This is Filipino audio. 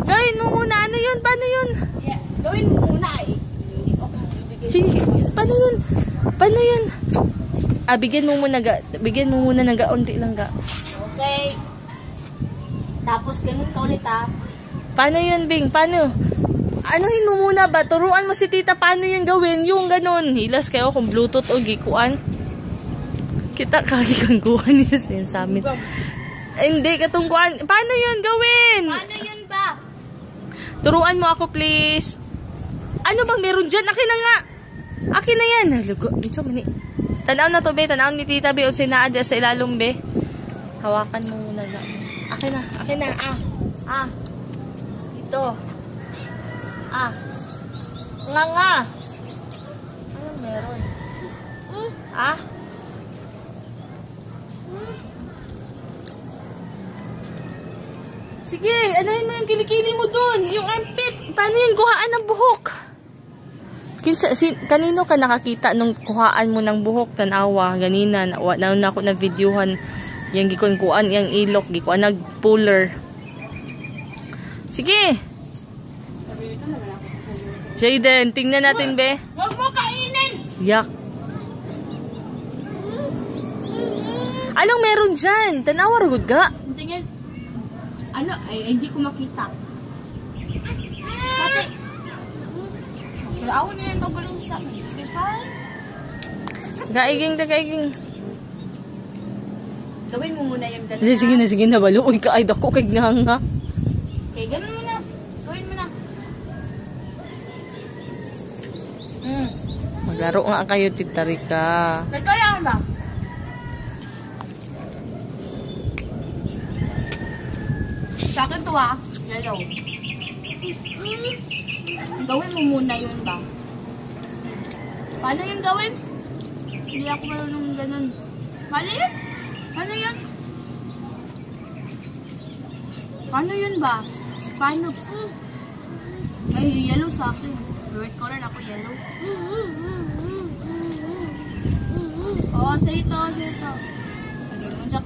Gawin mo muna. Ano yun? Paano yun? Yeah, gawin mo muna eh. Hindi ko kung ibigay. Sige, paano yun? Paano yun? Bigyan mo muna ng gaunti lang ga. Okay. Tapos ganun ka ulit ha. Paano yun, Bing? Paano? Anuhin mo muna ba? Turuan mo si tita paano yun gawin. Yung ganun. Hilas kayo kung Bluetooth o gikuan. Kita kagigangguan niya sa amin. Hindi, katungkuan. Paano yun gawin? Paano yun ba? Turuan mo ako, please. Ano bang meron dyan? Akin na nga. Akin na yan. Lugo. Ito, mani. Tanaw na to, be. Tanaw ni tita, be. O sinaad sa ilalong, be. Hawakan mo muna lang. Akin na. Akin na. Ito. Nga. Ano meron? Sige, anuhin mo yung kilikili mo dun. Yung armpit. Paano yung kuhaan ng buhok? Kanino ka nakakita nung kuhaan mo ng buhok? Tanawa, ganina. Nauna ako na videohan. Yung gikuan, yung ilok. Gikuan, nag-puller. Sige. Jayden, tingnan natin, be. Huwag mo kainin! Yak. Anong meron dyan? Tanawa, rugod ka. Tingin. Ano? Ay, hindi ko makita. Kasi, kailangan niya yung kagulong sa amin. Diba? Kaiging. Gawin mo muna yung dalawa. Sige na, baluoy ka. Ay, dako, kay nga. Okay, gawin mo na. Gawin mo na. Maglaro nga kayo, Tita Rica. Kaya ba? Sa akin to yellow. Gawin mo muna yun ba? Paano yun gawin? Hindi ako marunong ganun. Paano yun? Paano yun? Paano yun ba? Paano? Ay, yellow sa akin. Red color ako, yellow. Oh, say ito. Hindi mo siya.